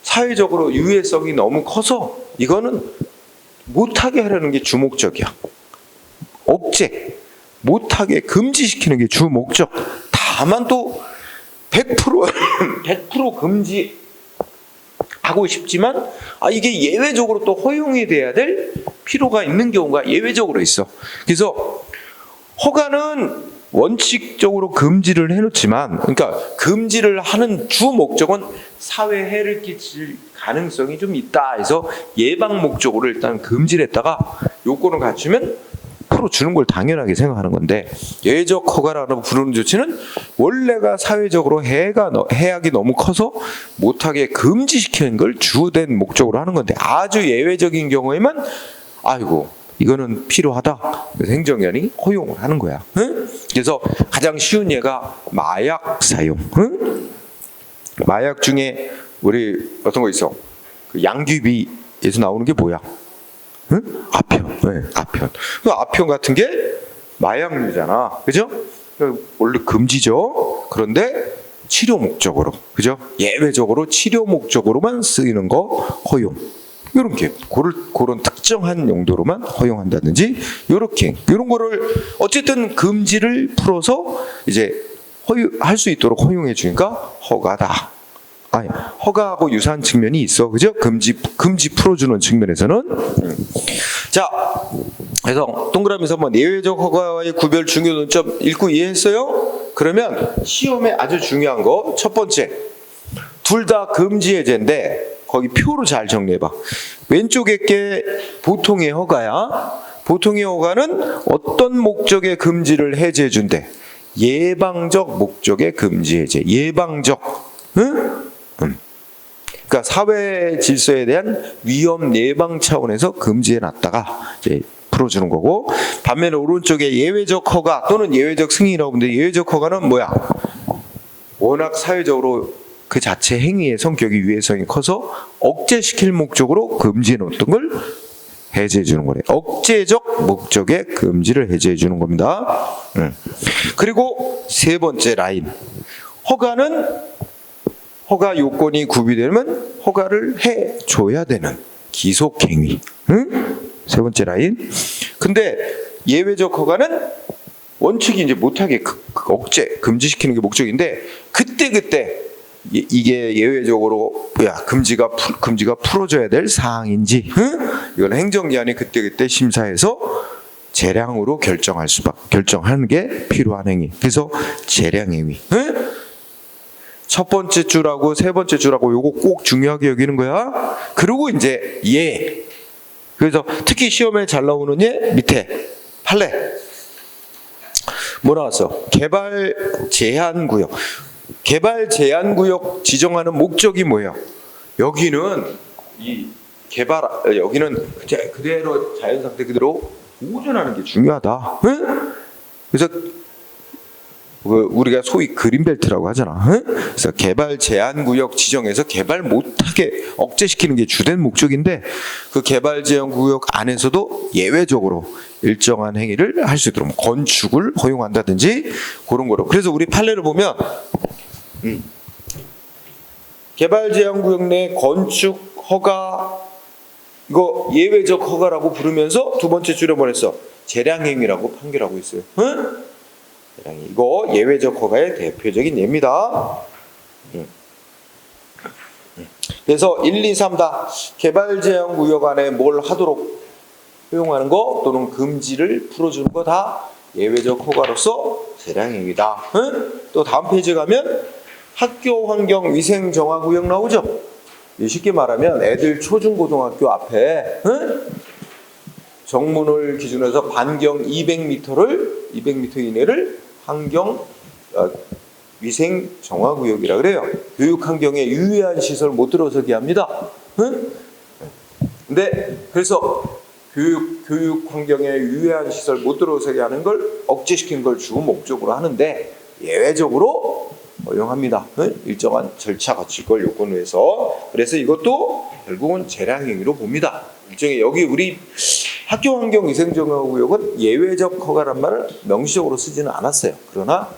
사회적으로 유해성이 너무 커서 이거는 못하게 하려는 게 주목적이야. 억제, 못하게 금지시키는 게 주목적. 다만 또 100% 금지하고 싶지만 이게 예외적으로 또 허용이 돼야 될 필요가 있는 경우가 예외적으로 있어. 그래서 허가는 원칙적으로 금지를 해놓지만, 그러니까 금지를 하는 주 목적은 사회 해를 끼칠 가능성이 좀 있다 해서 예방 목적으로 일단 금지를 했다가 요건을 갖추면 풀어주는 걸 당연하게 생각하는 건데, 예외적 허가라고 부르는 조치는 원래가 사회적으로 해악이 너무 커서 못하게 금지시키는 걸 주된 목적으로 하는 건데, 아주 예외적인 경우에만 아이고 이거는 필요하다. 그래서 행정관이 허용을 하는 거야. 응? 그래서 가장 쉬운 예가 마약 사용. 응? 마약 중에 우리 어떤 거 있어? 그 양귀비에서 나오는 게 뭐야? 응? 아편. 네, 아편. 그 아편 같은 게 마약류잖아. 그죠? 원래 금지죠. 그런데 치료 목적으로, 그죠? 예외적으로 치료 목적으로만 쓰이는 거 허용. 이런 게 그런 특정한 용도로만 허용한다든지, 이런 거를 어쨌든 금지를 풀어서 이제 할 수 있도록 허용해 주니까 허가다. 허가하고 유사한 측면이 있어, 그죠? 금지 풀어주는 측면에서는. 자, 그래서 동그라미에서 뭐 예외적 허가와의 구별 중요 논점 읽고 이해했어요? 그러면 시험에 아주 중요한 거 첫 번째, 둘 다 금지 해제인데 거기 표로 잘 정리해봐. 왼쪽에 게 보통의 허가야. 보통의 허가는 어떤 목적의 금지를 해제해준대? 예방적 목적의 금지 해제. 예방적. 응? 그러니까 사회 질서에 대한 위험 예방 차원에서 금지해놨다가 이제 풀어주는 거고, 반면에 오른쪽에 예외적 허가 또는 예외적 승인이라고 하는데, 예외적 허가는 뭐야? 워낙 사회적으로 그 자체 행위의 성격이 유해성이 커서 억제시킬 목적으로 금지해 놓았던 걸 해제해 주는 거래. 억제적 목적의 금지를 해제해 주는 겁니다. 그리고 세 번째 라인. 허가 요건이 구비되면 허가를 해 줘야 되는 기속 행위. 세 번째 라인. 근데 예외적 허가는 원칙이 이제 못하게 억제, 금지시키는 게 목적인데 그때 이게 예외적으로 금지가 풀어져야 될 사항인지 이건 행정기관이 그때 심사해서 재량으로 결정하는 게 필요한 행위. 그래서 재량 행위. 첫 번째 줄하고 세 번째 줄하고 요거 꼭 중요하게 여기는 거야. 그리고 이제 그래서 특히 시험에 잘 나오는 밑에 판례 뭐 나왔어? 개발 제한 구역. 개발 제한 구역 지정하는 목적이 뭐예요? 여기는 여기는 그대로 자연 상태 그대로 보존하는 게 중요하다. 그래서 우리가 소위 그린벨트라고 하잖아. 그래서 개발 제한 구역 지정해서 개발 못하게 억제시키는 게 주된 목적인데 그 개발 제한 구역 안에서도 예외적으로 일정한 행위를 할 수 있도록 건축을 허용한다든지 그런 거로. 그래서 우리 판례를 보면 개발 제한 구역 내 건축 허가 이거 예외적 허가라고 부르면서 두 번째 줄에 뭐랬어? 재량 행위라고 판결하고 있어요. 이거 예외적 허가의 대표적인 예입니다. 그래서 1, 2, 3 다 개발 제한 구역 안에 뭘 하도록 허용하는 거 또는 금지를 풀어주는 거 다 예외적 허가로서 재량 행위다. 또 다음 페이지 가면 학교 환경 위생 정화 구역 나오죠. 쉽게 말하면 애들 초중고등학교 앞에 정문을 기준으로 해서 반경 200m 이내를 환경 위생 정화 구역이라 그래요. 교육 환경에 유해한 시설 못 들어서게 합니다. 근데 그래서 교육 환경에 유해한 시설 못 들어서게 하는 걸 억제시키는 걸 주 목적으로 하는데 예외적으로 허용합니다. 일정한 절차 거칠 요건을 해서. 그래서 이것도 결국은 재량 행위로 봅니다. 일종의 여기 우리 학교 환경 위생 정화 구역은 예외적 허가란 말을 명시적으로 쓰지는 않았어요. 그러나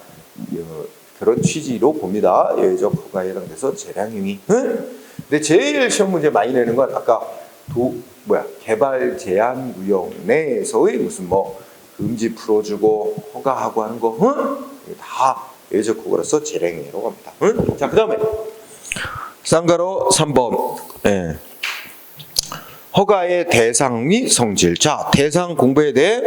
그런 취지로 봅니다. 예외적 허가에 해당돼서 재량 행위. 근데 제일 시험 문제 많이 내는 건 아까 개발 제한 구역 내에서의 무슨 금지 풀어주고 허가하고 하는 거 다 예외적 허가로서 재량 행위라고 합니다. 자, 그다음에 쌍가로 3번. 허가의 대상이 성질. 자, 대상 공부에 대해.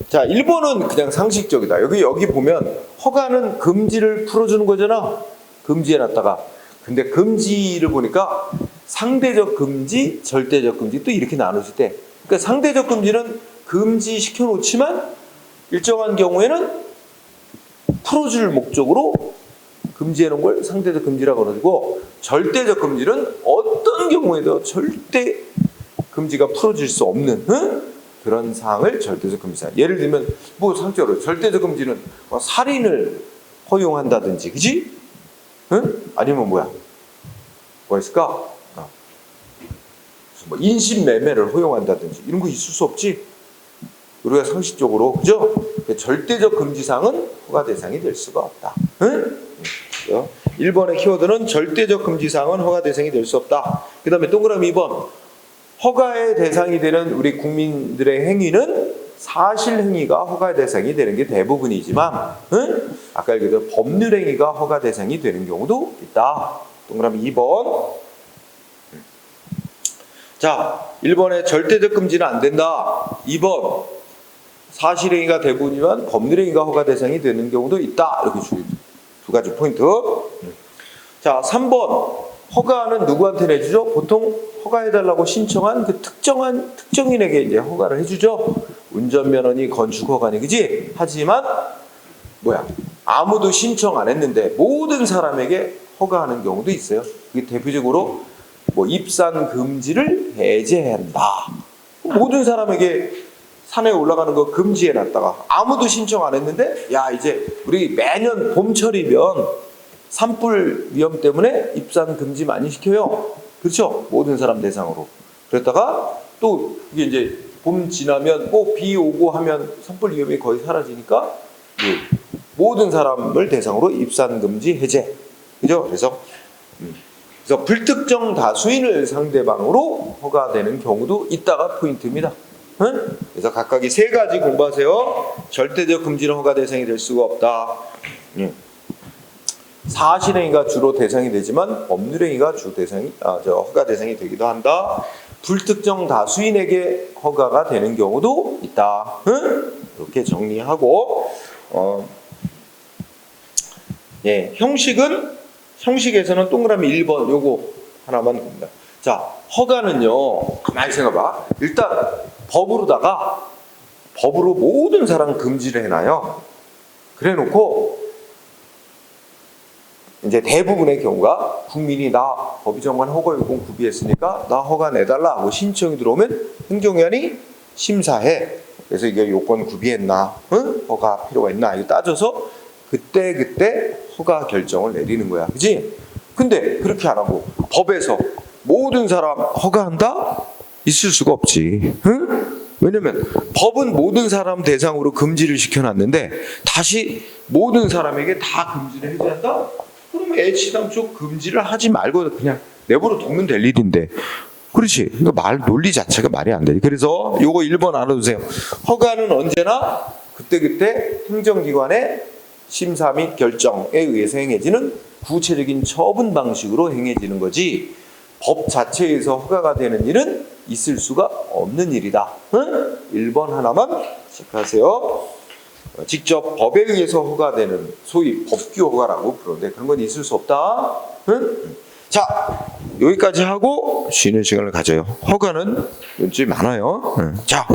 자, 1번은 그냥 상식적이다. 여기 보면 허가는 금지를 풀어주는 거잖아. 금지해놨다가. 근데 금지를 보니까 상대적 금지, 절대적 금지 또 이렇게 나누실 때. 그러니까 상대적 금지는 금지시켜 놓지만 일정한 경우에는 풀어줄 목적으로 금지해 놓은 걸 상대적 금지라고 그러고 절대적 금지는 어떤 경우에도 절대 금지가 풀어질 수 없는 그런 사항을 절대적 금지사. 예를 들면 상적으로 절대적 금지는 살인을 허용한다든지, 그지? 아니면 뭐가 있을까? 인신매매를 허용한다든지 이런 거 있을 수 없지. 우리가 상식적으로 그죠? 절대적 금지사항은 허가 대상이 될 수가 없다. 1번의 키워드는 절대적 금지사항은 허가 대상이 될 수 없다. 그 다음에 동그라미 2번. 허가의 대상이 되는 우리 국민들의 행위는 사실 행위가 허가 대상이 되는 게 대부분이지만 아까 얘기했던 법률 행위가 허가 대상이 되는 경우도 있다. 동그라미 2번. 자, 1번에 절대적 금지는 안 된다. 2번. 사실 행위가 대부분이지만 법률 행위가 허가 대상이 되는 경우도 있다. 이렇게 두 가지 포인트. 자, 3번. 허가는 누구한테 내주죠? 보통 허가해달라고 신청한 그 특정인에게 이제 허가를 해주죠. 운전면허니 건축허가니, 그지? 하지만 아무도 신청 안 했는데 모든 사람에게 허가하는 경우도 있어요. 그게 대표적으로 입산 금지를 해제해야 한다. 모든 사람에게 산에 올라가는 거 금지해놨다가 아무도 신청 안 했는데 이제 우리 매년 봄철이면 산불 위험 때문에 입산 금지 많이 시켜요. 그렇죠? 모든 사람 대상으로. 그랬다가 또 이게 이제 봄 지나면 비 오고 하면 산불 위험이 거의 사라지니까 모든 사람을 대상으로 입산 금지 해제. 그죠? 그래서 불특정 다수인을 상대방으로 허가되는 경우도 있다가 포인트입니다. 응? 그래서 각각이 세 가지 공부하세요. 절대적 금지는 허가 대상이 될 수가 없다. 사실행위가 주로 대상이 되지만 법률행위가 주 대상이 허가 대상이 되기도 한다. 불특정 다수인에게 허가가 되는 경우도 있다. 응? 이렇게 정리하고 형식에서는 동그라미 1번 요거 하나만 봅니다. 자, 허가는요. 가만히 생각해봐. 일단 법으로 모든 사람 금지를 해놔요. 그래놓고 이제 대부분의 경우가 국민이 나 법이 정한 허가 요건 구비했으니까 나 허가 내달라 하고 신청이 들어오면 행정위원이 심사해. 그래서 이게 요건 구비했나, 허가 필요가 있나 이거 따져서 그때 허가 결정을 내리는 거야, 그지? 근데 그렇게 안 하고 법에서 모든 사람 허가한다? 있을 수가 없지. 왜냐면 법은 모든 사람 대상으로 금지를 시켜놨는데 다시 모든 사람에게 다 금지를 해줘야 한다? 그럼 애시당초 금지를 하지 말고 그냥 내버려 두면 될 일인데. 그렇지. 그러니까 논리 자체가 말이 안 돼. 그래서 요거 1번 알아두세요. 허가는 언제나 그때 행정기관의 심사 및 결정에 의해서 행해지는 구체적인 처분 방식으로 행해지는 거지 법 자체에서 허가가 되는 일은 있을 수가 없는 일이다. 1번 하나만 체크하세요. 직접 법에 의해서 허가되는 소위 법규 허가라고 부르는데 그런 건 있을 수 없다. 자, 여기까지 하고 쉬는 시간을 가져요. 허가는 좀 많아요. 자.